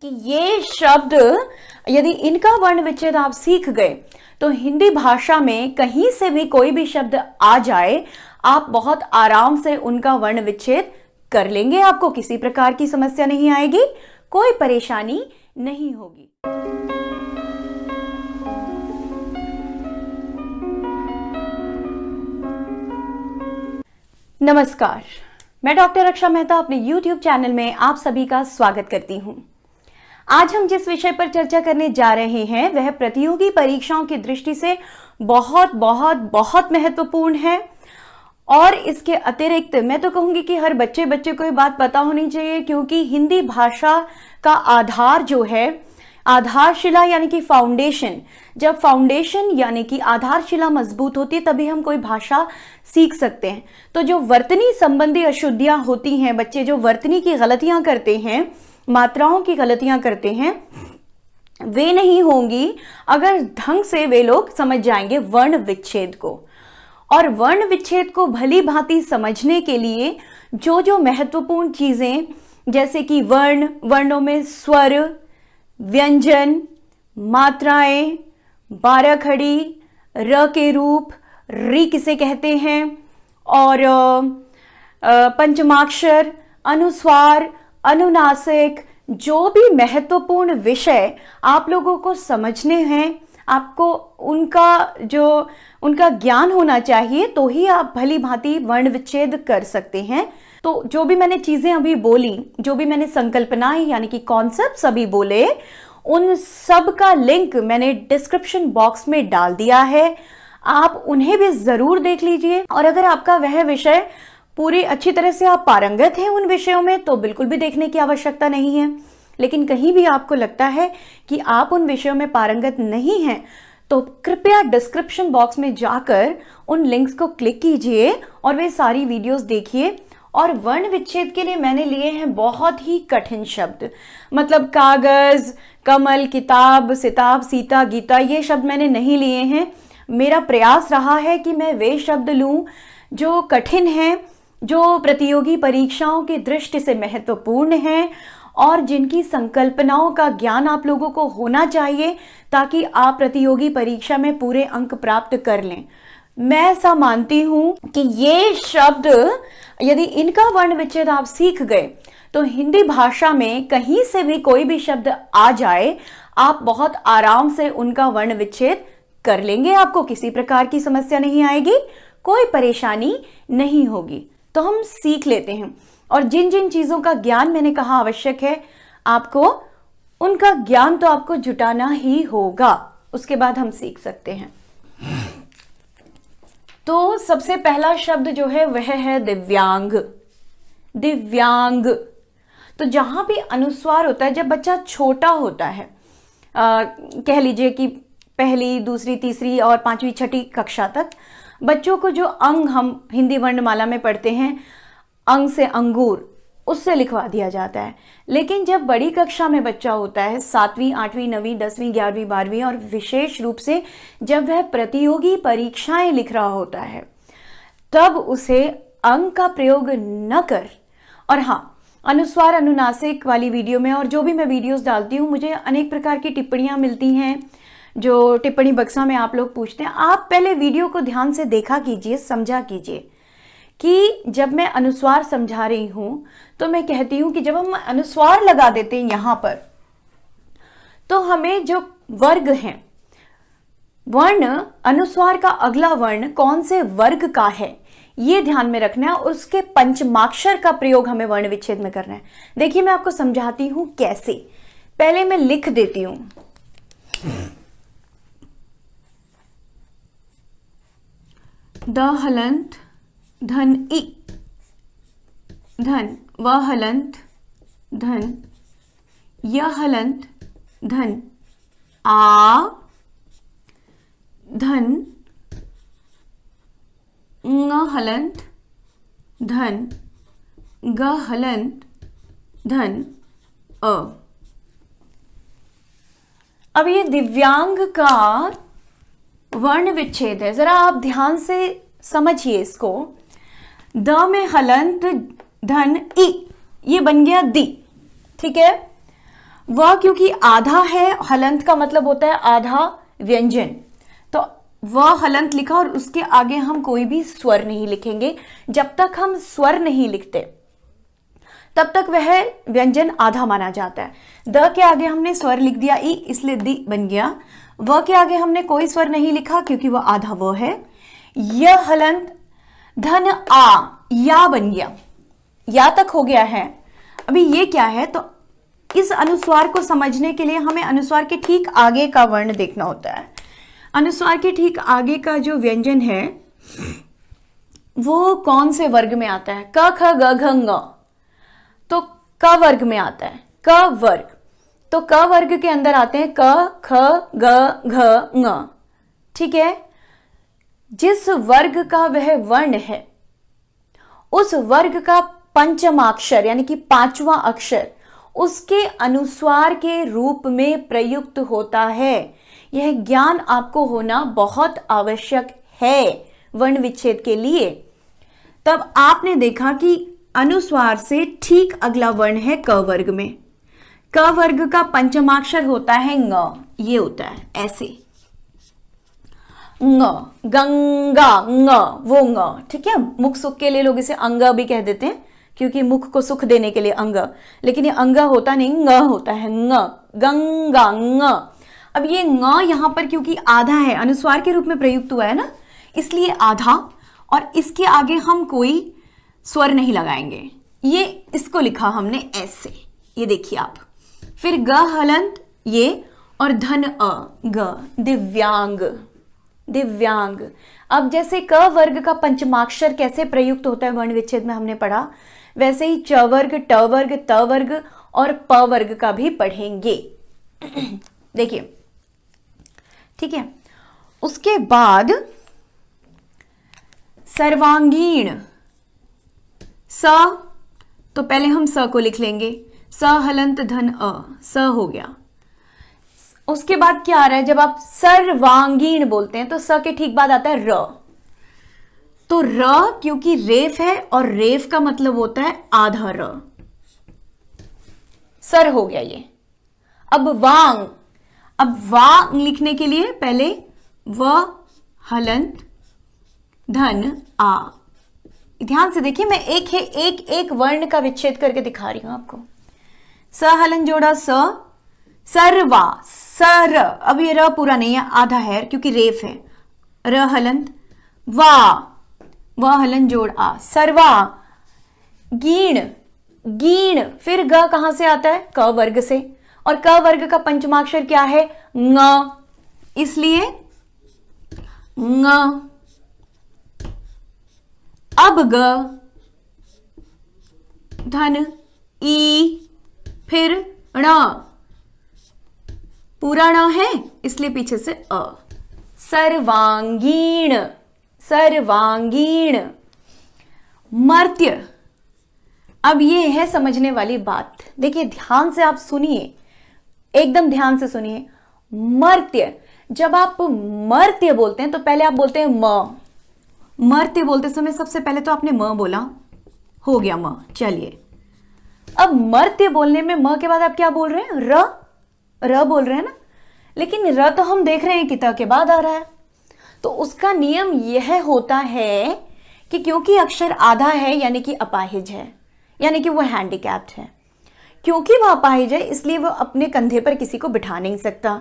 कि ये शब्द यदि इनका वर्ण विच्छेद आप सीख गए तो हिंदी भाषा में कहीं से भी कोई भी शब्द आ जाए आप बहुत आराम से उनका वर्ण विच्छेद कर लेंगे। आपको किसी प्रकार की समस्या नहीं आएगी, कोई परेशानी नहीं होगी। नमस्कार, मैं डॉक्टर रक्षा मेहता अपने YouTube चैनल में आप सभी का स्वागत करती हूं। आज हम जिस विषय पर चर्चा करने जा रहे हैं वह प्रतियोगी परीक्षाओं की दृष्टि से बहुत बहुत बहुत महत्वपूर्ण है। और इसके अतिरिक्त मैं तो कहूंगी कि हर बच्चे को ये बात पता होनी चाहिए, क्योंकि हिंदी भाषा का आधार जो है, आधारशिला यानी कि फाउंडेशन, जब फाउंडेशन यानी कि आधारशिला मजबूत होती है तभी हम कोई भाषा सीख सकते हैं। तो जो वर्तनी संबंधी अशुद्धियां होती हैं, बच्चे जो वर्तनी की गलतियां करते हैं, मात्राओं की गलतियां करते हैं, वे नहीं होंगी अगर ढंग से वे लोग समझ जाएंगे वर्ण विच्छेद को। और वर्ण विच्छेद को भली भांति समझने के लिए जो जो महत्वपूर्ण चीजें, जैसे कि वर्णों में स्वर, व्यंजन, मात्राएं, 12 खड़ी, र के रूप, री किसे कहते हैं, और पंचमाक्षर, अनुस्वार, अनुनासिक, जो भी महत्वपूर्ण विषय आप लोगों को समझने हैं, आपको उनका ज्ञान होना चाहिए, तो ही आप भली भांति वर्ण विच्छेद कर सकते हैं। तो जो भी मैंने चीजें अभी बोली, जो भी मैंने संकल्पनाएं यानी कि कॉन्सेप्ट्स अभी बोले, उन सब का लिंक मैंने डिस्क्रिप्शन बॉक्स में डाल दिया है। आप उन्हें भी जरूर देख लीजिए। और अगर आपका वह विषय पूरी अच्छी तरह से आप पारंगत हैं उन विषयों में, तो बिल्कुल भी देखने की आवश्यकता नहीं है। लेकिन कहीं भी आपको लगता है कि आप उन विषयों में पारंगत नहीं हैं, तो कृपया डिस्क्रिप्शन बॉक्स में जाकर उन लिंक्स को क्लिक कीजिए और वे सारी वीडियोस देखिए। और वर्ण विच्छेद के लिए मैंने लिए हैं बहुत ही कठिन शब्द, मतलब कागज, कमल, किताब, सिताब, सीता, गीता, ये शब्द मैंने नहीं लिए हैं। मेरा प्रयास रहा है कि मैं वे शब्द लूं जो कठिन हैं, जो प्रतियोगी परीक्षाओं की दृष्टि से महत्वपूर्ण हैं और जिनकी संकल्पनाओं का ज्ञान आप लोगों को होना चाहिए, ताकि आप प्रतियोगी परीक्षा में पूरे अंक प्राप्त कर लें। मैं ऐसा मानती हूं कि ये शब्द यदि इनका वर्ण विच्छेद आप सीख गए तो हिंदी भाषा में कहीं से भी कोई भी शब्द आ जाए आप बहुत आराम से उनका वर्ण विच्छेद कर लेंगे। आपको किसी प्रकार की समस्या नहीं आएगी, कोई परेशानी नहीं होगी। तो हम सीख लेते हैं। और जिन जिन चीजों का ज्ञान मैंने कहा आवश्यक है, आपको उनका ज्ञान तो आपको जुटाना ही होगा, उसके बाद हम सीख सकते हैं। तो सबसे पहला शब्द जो है वह है दिव्यांग। दिव्यांग, तो जहां भी अनुस्वार होता है, जब बच्चा छोटा होता है, कह लीजिए कि पहली, दूसरी, तीसरी और 5वीं, 6ठी कक्षा तक, बच्चों को जो अंग हम हिंदी वर्णमाला में पढ़ते हैं, अंग से अंगूर, उससे लिखवा दिया जाता है। लेकिन जब बड़ी कक्षा में बच्चा होता है, 7वीं, 8वीं, 9वीं, 10वीं, 11वीं, 12वीं, और विशेष रूप से जब वह प्रतियोगी परीक्षाएं लिख रहा होता है, तब उसे अंग का प्रयोग न कर। और हाँ, अनुस्वार, अनुनासिक वाली वीडियो में और जो भी मैं वीडियोस डालती हूँ, मुझे अनेक प्रकार की टिप्पणियां मिलती हैं, जो टिप्पणी बक्सा में आप लोग पूछते हैं। आप पहले वीडियो को ध्यान से देखा कीजिए, समझा कीजिए कि जब मैं अनुस्वार समझा रही हूं तो मैं कहती हूं कि जब हम अनुस्वार लगा देते हैं यहां पर, तो हमें जो वर्ग हैं, वर्ण, अनुस्वार का अगला वर्ण कौन से वर्ग का है, ये ध्यान में रखना है। उसके पंचमाक्षर का प्रयोग हमें वर्ण विच्छेद में करना है। देखिए, मैं आपको समझाती हूं कैसे। पहले मैं लिख देती हूं, द हलंत धन इ, धन, व हलंत धन, य हलंत धन, आ, धन, ङ हलंत धन, ग हलंत धन, अ। अब ये दिव्यांग का वर्ण विच्छेद है, जरा आप ध्यान से समझिए इसको। द में हलंत धन इ, ये बन गया दी, ठीक है। वह क्योंकि आधा है, हलंत का मतलब होता है आधा व्यंजन, तो वह हलंत लिखा और उसके आगे हम कोई भी स्वर नहीं लिखेंगे। जब तक हम स्वर नहीं लिखते तब तक वह व्यंजन आधा माना जाता है। द के आगे हमने स्वर लिख दिया ई, इसलिए दी बन गया। व के आगे हमने कोई स्वर नहीं लिखा क्योंकि वह आधा व है। यह हलंत धन आ, या बन गया, या तक हो गया है। अभी ये क्या है, तो इस अनुस्वार को समझने के लिए हमें अनुस्वार के ठीक आगे का वर्ण देखना होता है। अनुस्वार के ठीक आगे का जो व्यंजन है वो कौन से वर्ग में आता है? क ख ग घ ङ, तो क वर्ग में आता है। क वर्ग, तो क वर्ग के अंदर आते हैं क ख ग घ ङ। ठीक है, जिस वर्ग का वह वर्ण है उस वर्ग का पंचमाक्षर यानी कि पांचवा अक्षर उसके अनुस्वार के रूप में प्रयुक्त होता है। यह ज्ञान आपको होना बहुत आवश्यक है वर्ण विच्छेद के लिए। तब आपने देखा कि अनुस्वार से ठीक अगला वर्ण है क वर्ग में। क वर्ग का पंचमाक्षर होता है ङ, ये होता है ऐसे ङ, गंगा ङ, वो ङ। ठीक है, मुख सुख के लिए लोग इसे अंग भी कह देते हैं क्योंकि मुख को सुख देने के लिए अंग, लेकिन ये अंग होता नहीं, ङ होता है ङ, गंगा ङ। अब ये ङ यहां पर क्योंकि आधा है, अनुस्वार के रूप में प्रयुक्त हुआ है ना, इसलिए आधा, और इसके आगे हम कोई स्वर नहीं लगाएंगे। ये इसको लिखा हमने ऐसे, ये देखिए आप। फिर ग हलंत ये और धन अ, ग, दिव्यांग, दिव्यांग। अब जैसे क वर्ग का पंचमाक्षर कैसे प्रयुक्त होता है वर्ण विच्छेद में हमने पढ़ा, वैसे ही च वर्ग, ट वर्ग, त वर्ग और प वर्ग का भी पढ़ेंगे। देखिए, ठीक है। उसके बाद सर्वांगीण स, तो पहले हम स को लिख लेंगे, स हलंत धन अ, स हो गया। उसके बाद क्या आ रहा है, जब आप सर्वांगीण बोलते हैं तो स के ठीक बाद आता है र, तो र क्योंकि रेफ है और रेफ का मतलब होता है आधा र, सर हो गया ये। अब वांग, अब वांग लिखने के लिए पहले व हलंत धन आ। ध्यान से देखिए, मैं एक वर्ण का विच्छेद करके दिखा रही हूं आपको। स हलन जोड़ा स, सर्वा, सर। अब ये र पूरा नहीं है, आधा है क्योंकि रेफ है। र हलंत वा, व हलन जोड़ आ, सर्वा। गीण, गीण, फिर ग कहां से आता है? क वर्ग से, और क वर्ग का पंचमाक्षर क्या है? ङ, इसलिए ङ। अब ग धन ई, फिर ण, पूरा ण है इसलिए पीछे से अ, सर्वांगीण, सर्वांगीण। मर्त्य, अब ये है समझने वाली बात। देखिए ध्यान से आप सुनिए, एकदम ध्यान से सुनिए। मर्त्य, जब आप मर्त्य बोलते हैं तो पहले आप बोलते हैं म। मर्त्य बोलते समय सबसे पहले तो आपने म बोला, हो गया म। चलिए, अब मर्त्य बोलने में म के बाद आप क्या बोल रहे हैं? र, र बोल रहे हैं ना, लेकिन र तो हम देख रहे हैं कि त के बाद आ रहा है। तो उसका नियम यह होता है कि क्योंकि अक्षर आधा है यानी कि अपाहिज है, यानी कि वो हैंडीकैप्ड है। क्योंकि वह अपाहिज है इसलिए वो अपने कंधे पर किसी को बिठा नहीं सकता।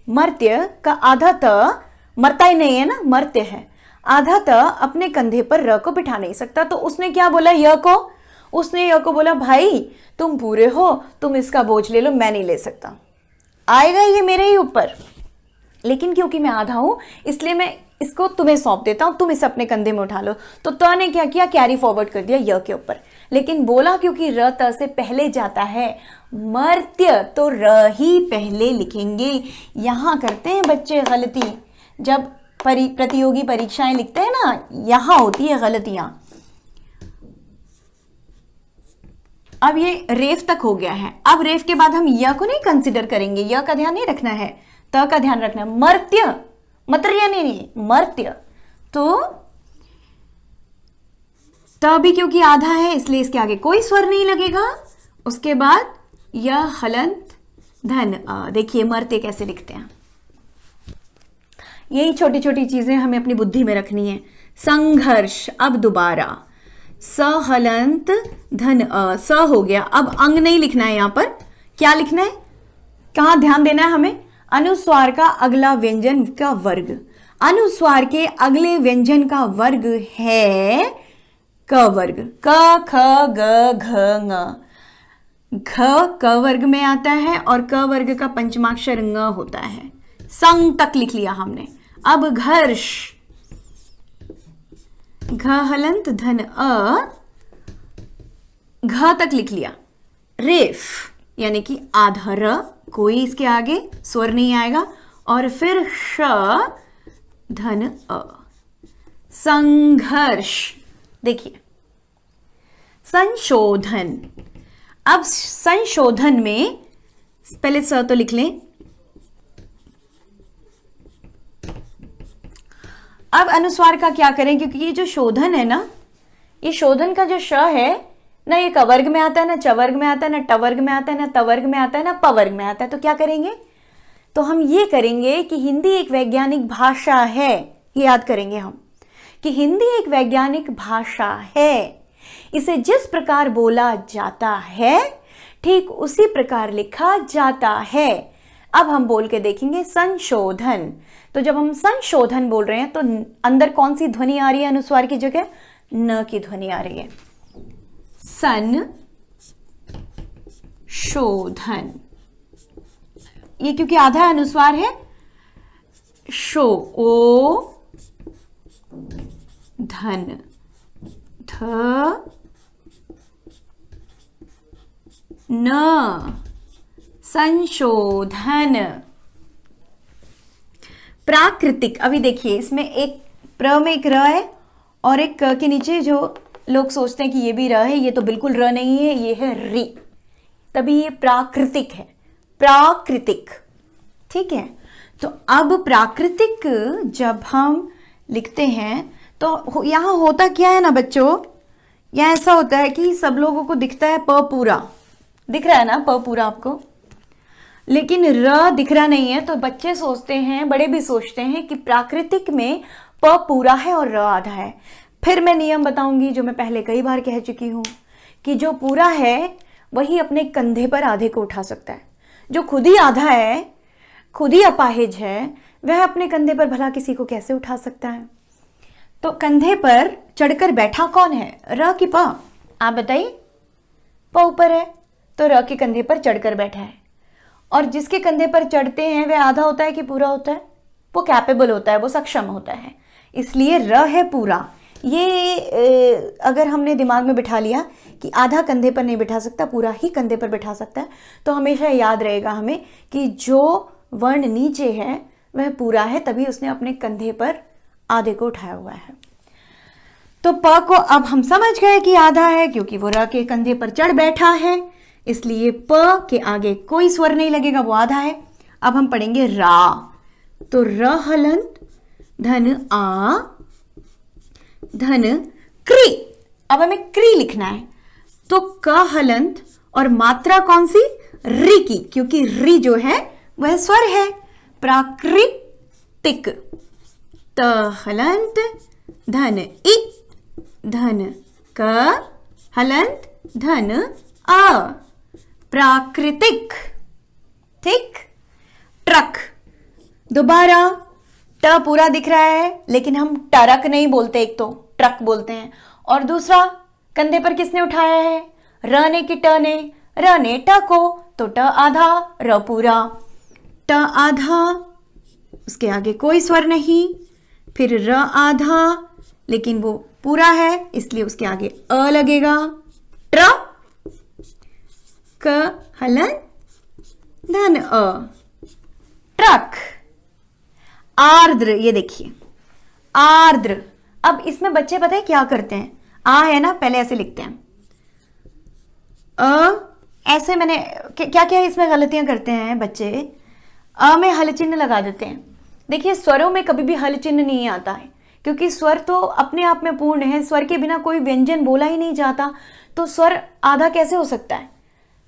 मर्त्य का आधा त, मरता ही नहीं है ना, मर्त्य है, आधा त अपने कंधे पर र को बिठा नहीं सकता। तो उसने क्या बोला? य को, उसने य को बोला भाई तुम पूरे हो, तुम इसका बोझ ले लो, मैं नहीं ले सकता, आएगा ये मेरे ही ऊपर, लेकिन क्योंकि मैं आधा हूं इसलिए मैं इसको तुम्हें सौंप देता हूं, तुम इसे अपने कंधे में उठा लो। तो त ने क्या किया? कैरी फॉरवर्ड कर दिया य के ऊपर, लेकिन बोला क्योंकि र त से पहले जाता है, मर्त्य, तो र ही पहले लिखेंगे। यहां करते हैं बच्चे गलती, जब प्रतियोगी परीक्षाएं लिखते हैं ना, यहां होती है गलतियां। अब ये रेफ तक हो गया है। अब रेफ के बाद हम य को नहीं कंसिडर करेंगे, य का ध्यान नहीं रखना है, त का ध्यान रखना है। मर्त्य, मर्त्य नहीं, मर्त्य, तो त भी क्योंकि आधा है इसलिए इसके आगे कोई स्वर नहीं लगेगा। उसके बाद य हलंत धन अ। देखिए मरते कैसे लिखते हैं, यही छोटी छोटी चीजें हमें अपनी बुद्धि में रखनी है। संघर्ष, अब दोबारा स हलंत धन अ, स हो गया। अब अंग नहीं लिखना है, यहां पर क्या लिखना है, कहां ध्यान देना है हमें, अनुस्वार का अगला व्यंजन का वर्ग। अनुस्वार के अगले व्यंजन का वर्ग है क वर्ग, क ख ग घ ङ। घ क वर्ग में आता है और क वर्ग का पंचमाक्षर ङ होता है। संग तक लिख लिया हमने। अब घर्ष, घ हलंत धन अ, घ तक लिख लिया। रेफ यानी कि आधा र, कोई इसके आगे स्वर नहीं आएगा, और फिर श धन अ। संघर्ष, देखिए संशोधन। अब संशोधन में पहले स तो लिख लें। अब अनुस्वार का क्या करें, क्योंकि ये जो शोधन है ना, ये शोधन का जो श है ना, ये क वर्ग में आता है, ना च वर्ग में आता है, ना ट वर्ग में आता है, ना त वर्ग में आता है, ना प वर्ग में आता है। तो क्या करेंगे, तो हम ये करेंगे कि हिंदी एक वैज्ञानिक भाषा है। ये याद करेंगे हम कि हिंदी एक वैज्ञानिक भाषा है। इसे जिस प्रकार बोला जाता है ठीक उसी प्रकार लिखा जाता है। अब हम बोल के देखेंगे संशोधन। तो जब हम संशोधन बोल रहे हैं तो अंदर कौन सी ध्वनि आ रही है अनुस्वार की जगह, न की ध्वनि आ रही है। सन शोधन, ये क्योंकि आधा अनुस्वार है। शो ओ धन ध न, संशोधन। प्राकृतिक, अभी देखिए इसमें एक प्र में एक र है और एक क के नीचे जो लोग सोचते हैं कि ये भी र है, ये तो बिल्कुल र नहीं है, ये है री, तभी ये प्राकृतिक है। प्राकृतिक, ठीक है। तो अब प्राकृतिक जब हम लिखते हैं तो यहां होता क्या है ना बच्चों, यहां ऐसा होता है कि सब लोगों को दिखता है प पूरा, दिख रहा है ना प पूरा आपको, लेकिन र दिख रहा नहीं है। तो बच्चे सोचते हैं, बड़े भी सोचते हैं कि प्राकृतिक में प पूरा है और र आधा है। फिर मैं नियम बताऊंगी जो मैं पहले कई बार कह चुकी हूं कि जो पूरा है वही अपने कंधे पर आधे को उठा सकता है। जो खुद ही आधा है, खुद ही अपाहिज है, वह अपने कंधे पर भला किसी को कैसे उठा सकता है। तो कंधे पर चढ़कर बैठा कौन है, र की प, आप बताइए। प ऊपर है तो र के कंधे पर चढ़कर बैठा है। और जिसके कंधे पर चढ़ते हैं वह आधा होता है कि पूरा होता है, वो कैपेबल होता है, वो सक्षम होता है, इसलिए र है पूरा। ये अगर हमने दिमाग में बिठा लिया कि आधा कंधे पर नहीं बिठा सकता, पूरा ही कंधे पर बिठा सकता है, तो हमेशा याद रहेगा हमें कि जो वर्ण नीचे है वह पूरा है, तभी उसने अपने कंधे पर आधे को उठाया हुआ है। तो प को अब हम समझ गए कि आधा है क्योंकि वो र के कंधे पर चढ़ बैठा है, इसलिए प के आगे कोई स्वर नहीं लगेगा, वो आधा है। अब हम पढ़ेंगे रा, तो र हलंत धन आ धन क्री। अब हमें क्री लिखना है, तो क हलंत और मात्रा कौन सी, री की, क्योंकि री जो है वह स्वर है। प्राकृतिक, त हलंत धन इ धन क हलंत धन अ, प्राकृतिक, ठीक। ट्रक, दोबारा ट पूरा दिख रहा है लेकिन हम टरक नहीं बोलते, एक तो ट्रक बोलते हैं, और दूसरा कंधे पर किसने उठाया है, र ने कि ट ने, र ने ट को, तो ट आधा र पूरा। ट आधा, उसके आगे कोई स्वर नहीं, फिर र आधा लेकिन वो पूरा है इसलिए उसके आगे अ लगेगा। ट्र क हलन धन अ, ट्रक। आर्द्र, ये देखिए आर्द्र। अब इसमें बच्चे पता है क्या करते हैं, आ है ना, पहले ऐसे लिखते हैं अ, ऐसे मैंने क्या क्या इसमें गलतियां करते हैं बच्चे, अ में हल चिन्ह लगा देते हैं। देखिए स्वरों में कभी भी हल चिन्ह नहीं आता है, क्योंकि स्वर तो अपने आप में पूर्ण है, स्वर के बिना कोई व्यंजन बोला ही नहीं जाता, तो स्वर आधा कैसे हो सकता है।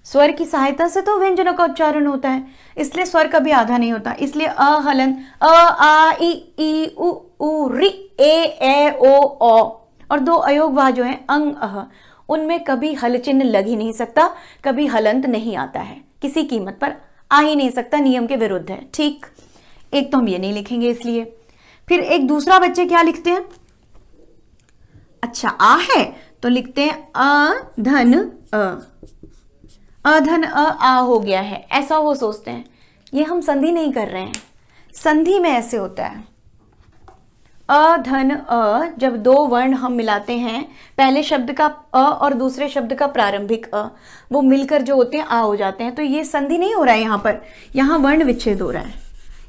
स्वर की सहायता से तो व्यंजनों का उच्चारण होता है, इसलिए स्वर कभी आधा नहीं होता। इसलिए अ हलन, अ आ ई उ रि ए ओ और दो अयोगवाह जो है अंग अह, उनमें कभी हल चिन्ह लग ही नहीं सकता, कभी हलंत नहीं आता है, किसी कीमत पर आ ही नहीं सकता, नियम के विरुद्ध है। ठीक, एक तो हम ये नहीं लिखेंगे इसलिए। फिर एक दूसरा बच्चे क्या लिखते हैं, अच्छा आ है तो लिखते हैं अधन अधन आ हो गया है, ऐसा वो सोचते हैं। ये हम संधि नहीं कर रहे हैं, संधि में ऐसे होता है अधन अ, जब दो वर्ण हम मिलाते हैं, पहले शब्द का अ और दूसरे शब्द का प्रारंभिक अ, वो मिलकर जो होते हैं आ हो जाते हैं। तो ये संधि नहीं हो रहा है यहाँ पर, यहाँ वर्ण विच्छेद हो रहा है।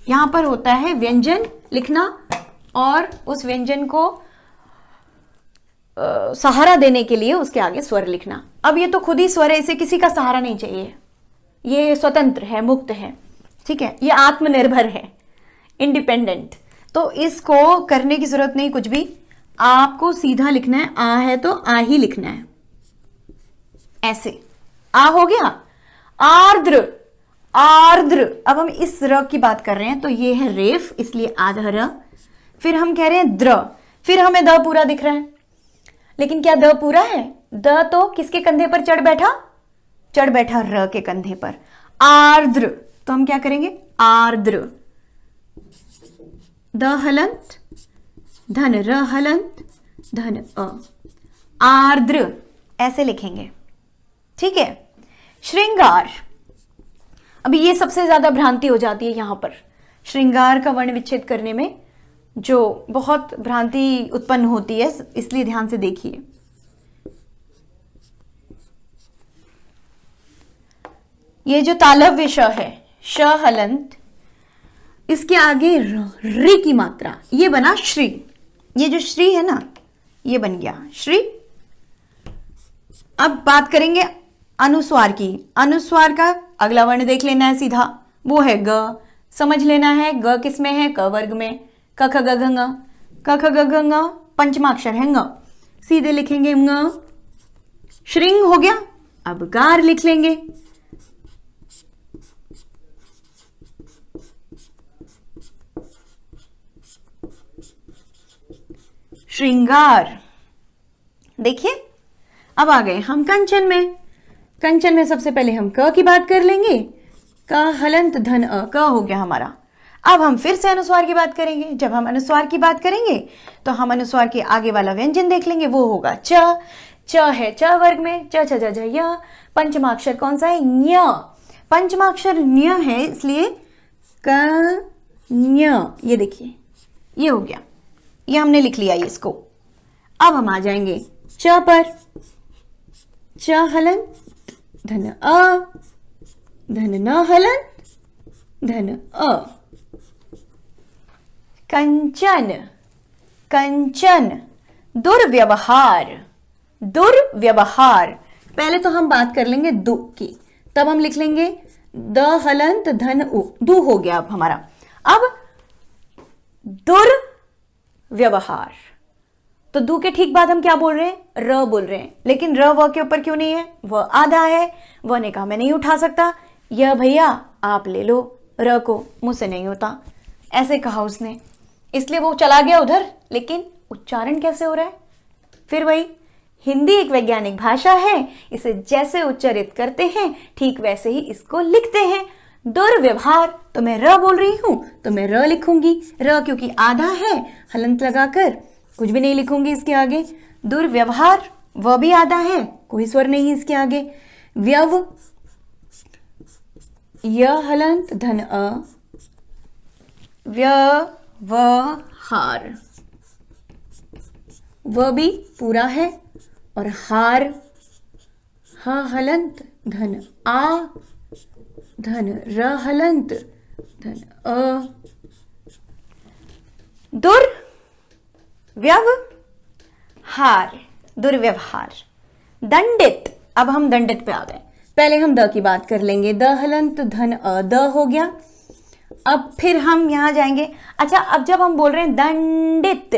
यहाँ पर होता है व्यंजन लिखना और उस व्यंजन को सहारा देने के लिए उसके आगे स्वर लिखना। अब ये तो खुद ही स्वर है, इसे किसी का सहारा नहीं चाहिए, ये स्वतंत्र है, मुक्त है, ठीक है, ये आत्मनिर्भर है, इंडिपेंडेंट। तो इसको करने की जरूरत नहीं कुछ भी, आपको सीधा लिखना है, आ है तो आ ही लिखना है, ऐसे आ हो गया। आर्द्र आर्द्र, अब हम इस र की बात कर रहे हैं तो ये है रेफ, इसलिए आधा र। फिर हम कह रहे हैं द्र, फिर हमें द पूरा दिख रहा है, लेकिन क्या द पूरा है? द तो किसके कंधे पर चढ़ बैठा? चढ़ बैठा र के कंधे पर। आर्द्र, तो हम क्या करेंगे? आर्द्र, द हलंत धन र हलंत धन अ, आर्द्र, ऐसे लिखेंगे, ठीक है। श्रृंगार, अभी ये सबसे ज्यादा भ्रांति हो जाती है यहां पर, श्रृंगार का वर्ण विच्छेद करने में जो बहुत भ्रांति उत्पन्न होती है, इसलिए ध्यान से देखिए। ये जो तालव्य श है, श हलंत, इसके आगे री की मात्रा, ये बना श्री। ये जो श्री है ना, ये बन गया श्री। अब बात करेंगे अनुस्वार की। अनुस्वार का अगला वर्ण देख लेना है सीधा, वो है ग। समझ लेना है ग किस में है? क वर्ग में। क ख ग घ ङ, क ख ग घ ङ पंचमाक्षर है ङ, सीधे लिखेंगे ङ। श्रृंग हो गया, अब गार लिख लेंगे। श्रृंगार, देखिए अब आ गए हम कंचन में। कंचन में सबसे पहले हम क की बात कर लेंगे, क हलंत धन अ, क हो गया हमारा। अब हम फिर से अनुस्वार की बात करेंगे। जब हम अनुस्वार की बात करेंगे तो हम अनुस्वार के आगे वाला व्यंजन देख लेंगे, वो होगा च। च है च वर्ग में, च छ ज य। पंचमाक्षर कौन सा है? ञ। पंचमाक्षर ञ है, इसलिए क ञ, ये देखिए ये हो गया, ये हमने लिख लिया इसको। अब हम आ जाएंगे च पर, च हलन धन अ धन न हलन धन अ। कंचन, कंचन, दुर्व्यवहार, दुर्व्यवहार। पहले तो हम बात कर लेंगे दु की, तब हम लिख लेंगे द हलंत धन उ, दु हो गया अब हमारा। अब दुर्व्यवहार, तो दु के ठीक बाद हम क्या बोल रहे हैं? र बोल रहे हैं, लेकिन र व के ऊपर क्यों नहीं है? वह आधा है। वह ने कहा मैं नहीं उठा सकता, यह भैया आप ले लो, र को मुझसे नहीं होता, ऐसे कहा उसने, इसलिए वो चला गया उधर। लेकिन उच्चारण कैसे हो रहा है? फिर वही, हिंदी एक वैज्ञानिक भाषा है, इसे जैसे उच्चारित करते हैं ठीक वैसे ही इसको लिखते हैं। दुर्व्यवहार, तो मैं र बोल रही हूं तो मैं र लिखूंगी, र क्योंकि आधा है, हलंत लगाकर कुछ भी नहीं लिखूंगी इसके आगे। दुर्व्यवहार, वह भी आधा है, कोई स्वर नहीं इसके आगे। व्यव, य हलंत धन अ, व्यवहार, वह भी पूरा है, और हार, ह हलंत धन आ धन र हलंत धन अ। दुर्व्यवहार, दुर्व्यवहार। दंडित, अब हम दंडित पे आ गए। पहले हम द की बात कर लेंगे, द हलंत धन अ, द हो गया। अब फिर हम यहां जाएंगे। अच्छा, अब जब हम बोल रहे हैं दंडित,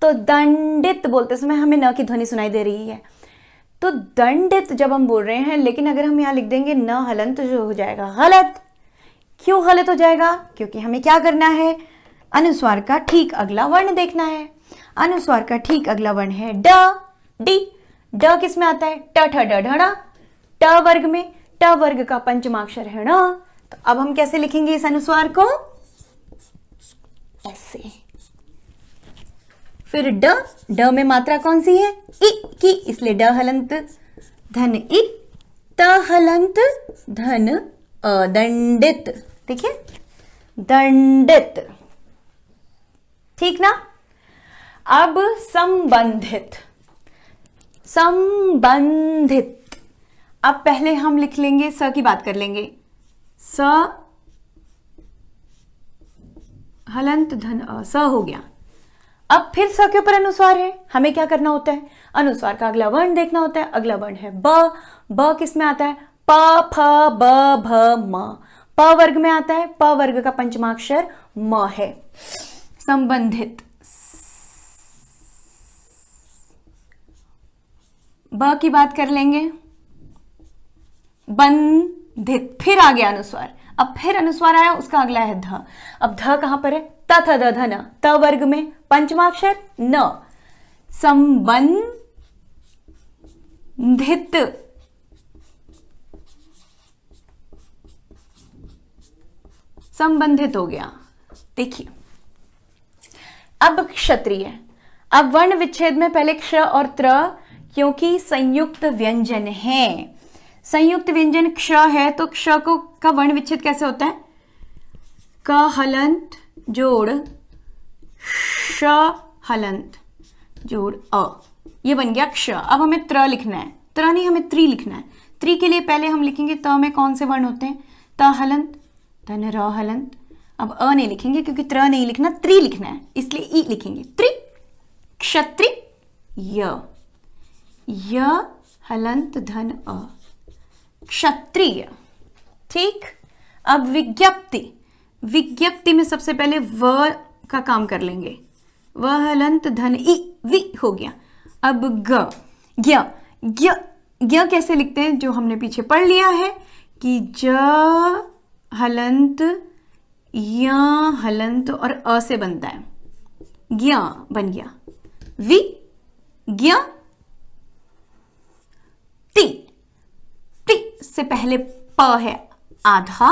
तो दंडित बोलते समय हमें न की ध्वनि सुनाई दे रही है, तो दंडित जब हम बोल रहे हैं, लेकिन अगर हम यहाँ लिख देंगे न हलंत, जो हो जाएगा गलत। क्यों गलत हो जाएगा? क्योंकि हमें क्या करना है, अनुस्वार का ठीक अगला वर्ण देखना है। अनुस्वार का ठीक अगला वर्ण है ड, डी। ड किस में आता है? ट ठ ड ढ ण, ट वर्ग में। ट वर्ग का पंचमाक्षर है ण। तो अब हम कैसे लिखेंगे इस अनुस्वार को? ऐसे। फिर ड, ड में मात्रा कौन सी है? इ की, इसलिए ड हलंत धन इ, त हलंत धन अ, दंडित। देखिए, दंडित, ठीक ना। अब संबंधित, संबंधित। अब पहले हम लिख लेंगे, स की बात कर लेंगे। स हलंत धन अ, स हो गया। अब फिर स के ऊपर अनुस्वार है, हमें क्या करना होता है? अनुस्वार का अगला वर्ण देखना होता है। अगला वर्ण है ब। ब किस में आता है? प फ ब भ म। प वर्ग में आता है। प वर्ग का पंचमाक्षर म है। संबंधित, ब की बात कर लेंगे। बंधित, फिर आ गया अनुस्वार। अब फिर अनुस्वार आया, उसका अगला है ध। अब ध कहां पर है? त थ द ध न, त वर्ग में पंचमाक्षर न। संबंधित, संबंधित हो गया। देखिए, अब क्षत्रिय। अब वर्ण विच्छेद में पहले क्ष और त्र, क्योंकि संयुक्त व्यंजन है। संयुक्त व्यंजन क्ष है, तो क्ष को का वर्ण विच्छेद कैसे होता है? क हलंत जोड़ श हलंत जोड़ अ, ये बन गया क्ष। अब हमें त्र लिखना है, त्र नहीं, हमें त्रि लिखना है। त्रि के लिए पहले हम लिखेंगे त में कौन से वर्ण होते हैं? त हलंत धन र हलंत। अब अ नहीं लिखेंगे क्योंकि त्र नहीं लिखना, त्रि लिखना है, इसलिए ई लिखेंगे। त्रि, क्षत्रिय, य हलंत धन अ, क्षत्रिय। ठीक। अब विज्ञप्ति। विज्ञप्ति में सबसे पहले व का काम कर लेंगे। व हलंत धन ई, वि हो गया। अब ग, ज्ञ। ज्ञ, ज्ञ कैसे लिखते हैं? जो हमने पीछे पढ़ लिया है कि ज हलंत य हलंत और अ से बनता है, ज्ञ बन गया। वि, ज्ञ, ति। ति से पहले प है आधा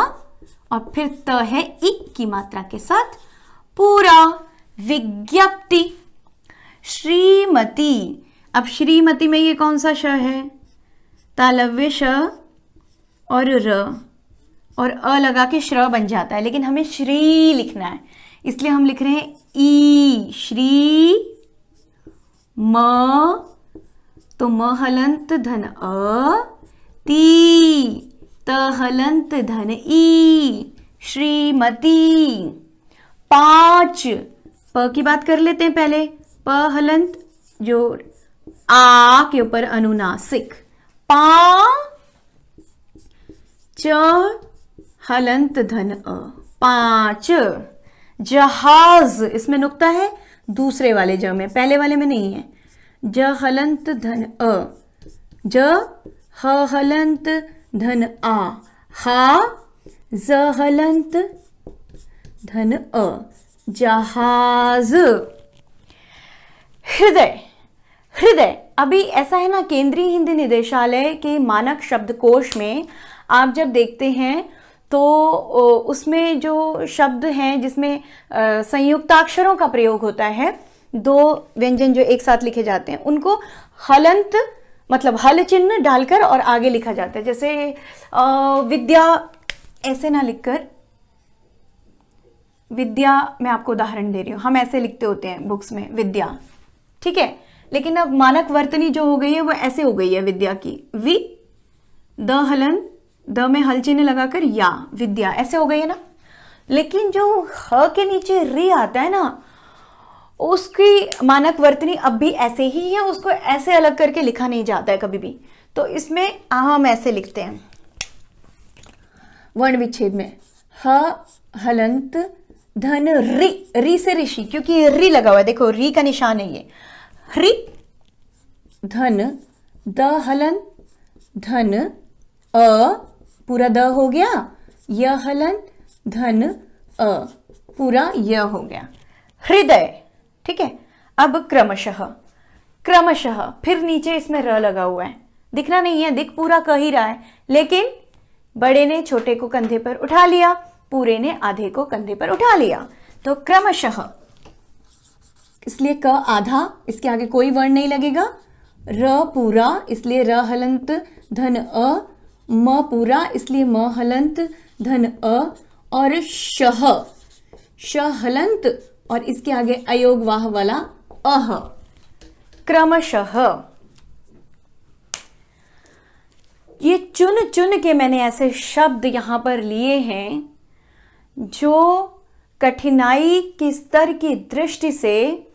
और फिर त है इ की मात्रा के साथ पूरा। विज्ञप्ति। श्रीमती। अब श्रीमती में ये कौन सा श है? तालव्य श और र और अ लगा के श्र बन जाता है, लेकिन हमें श्री लिखना है, इसलिए हम लिख रहे हैं ई। श्री म, तो म हलंत धन अ, ती, त हलंत धन ई, श्रीमती। 5, प की बात कर लेते हैं पहले। प हलंत जोड़ आ के ऊपर अनुनासिक, पा, च हलंत धन अ, पांच। जहाज, इसमें नुक्ता है दूसरे वाले ज में, पहले वाले में नहीं है। ज हलंत धन अ, ज ह हलंत धन आ, हा, ज हलंत धन अ, जहाज। हृदय। हृदय, अभी ऐसा है ना, केंद्रीय हिंदी निदेशालय के मानक शब्दकोश में आप जब देखते हैं तो उसमें जो शब्द हैं जिसमें संयुक्ताक्षरों का प्रयोग होता है, 2 व्यंजन जो एक साथ लिखे जाते हैं उनको हलंत मतलब हल चिन्ह डालकर और आगे लिखा जाता है। जैसे विद्या, ऐसे ना लिखकर, विद्या, मैं आपको उदाहरण दे रही हूँ, हम ऐसे लिखते होते हैं बुक्स में विद्या, ठीक है, लेकिन अब मानक वर्तनी जो हो गई है वो ऐसे हो गई है विद्या की, वि द हलन, द में हल चिन्ह लगाकर या, विद्या, ऐसे हो गई है ना। लेकिन जो ह के नीचे री आता है ना, उसकी मानक वर्तनी अब भी ऐसे ही है, उसको ऐसे अलग करके लिखा नहीं जाता है कभी भी। तो इसमें हम ऐसे लिखते हैं वर्ण विच्छेद में, ह हलंत धन री, री से ऋषि, क्योंकि री लगा हुआ है, देखो री का निशान है ये, री धन द हलंत धन अ, पूरा द हो गया, य हलंत धन अ, पूरा य हो गया, हृदय। ठीक है, अब क्रमशः, क्रमशः फिर नीचे इसमें र लगा हुआ है, दिखना नहीं है, दिख पूरा कह ही रहा है, लेकिन बड़े ने छोटे को कंधे पर उठा लिया, पूरे ने आधे को कंधे पर उठा लिया, तो क्रमशः, इसलिए क आधा, इसके आगे कोई वर्ण नहीं लगेगा, र पूरा इसलिए र हलंत धन अ, म पूरा इसलिए म हलंत धन अ, और शह, श हलंत और इसके आगे अयोग वाह वाला अह, क्रमशः। ये चुन चुन के मैंने ऐसे शब्द यहां पर लिए हैं जो कठिनाई के स्तर की दृष्टि से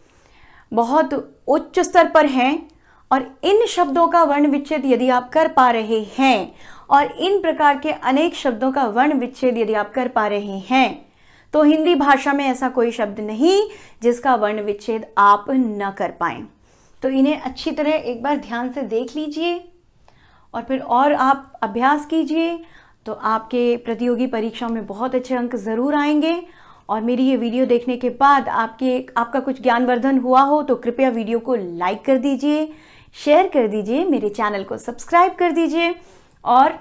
बहुत उच्च स्तर पर हैं, और इन शब्दों का वर्ण विच्छेद यदि आप कर पा रहे हैं, और इन प्रकार के अनेक शब्दों का वर्ण विच्छेद यदि आप कर पा रहे हैं, तो हिंदी भाषा में ऐसा कोई शब्द नहीं जिसका वर्ण विच्छेद आप न कर पाएं। तो इन्हें अच्छी तरह एक बार ध्यान से देख लीजिए और फिर और आप अभ्यास कीजिए, तो आपके प्रतियोगी परीक्षा में बहुत अच्छे अंक ज़रूर आएंगे। और मेरी ये वीडियो देखने के बाद आपका कुछ ज्ञानवर्धन हुआ हो तो कृपया वीडियो को लाइक कर दीजिए, शेयर कर दीजिए, मेरे चैनल को सब्सक्राइब कर दीजिए, और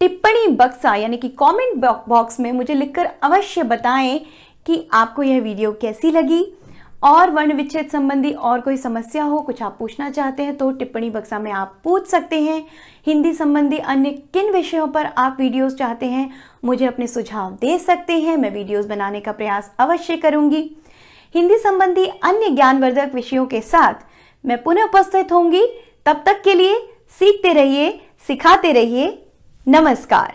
टिप्पणी बक्सा यानी कि कमेंट बॉक्स में मुझे लिखकर अवश्य बताएं कि आपको यह वीडियो कैसी लगी, और वर्ण विच्छेद संबंधी और कोई समस्या हो, कुछ आप पूछना चाहते हैं तो टिप्पणी बक्सा में आप पूछ सकते हैं। हिंदी संबंधी अन्य किन विषयों पर आप वीडियोस चाहते हैं मुझे अपने सुझाव दे सकते हैं, मैं वीडियोस बनाने का प्रयास अवश्य करूंगी। हिंदी संबंधी अन्य ज्ञानवर्धक विषयों के साथ मैं पुनः उपस्थित होंगी, तब तक के लिए सीखते रहिए, सिखाते रहिए। नमस्कार।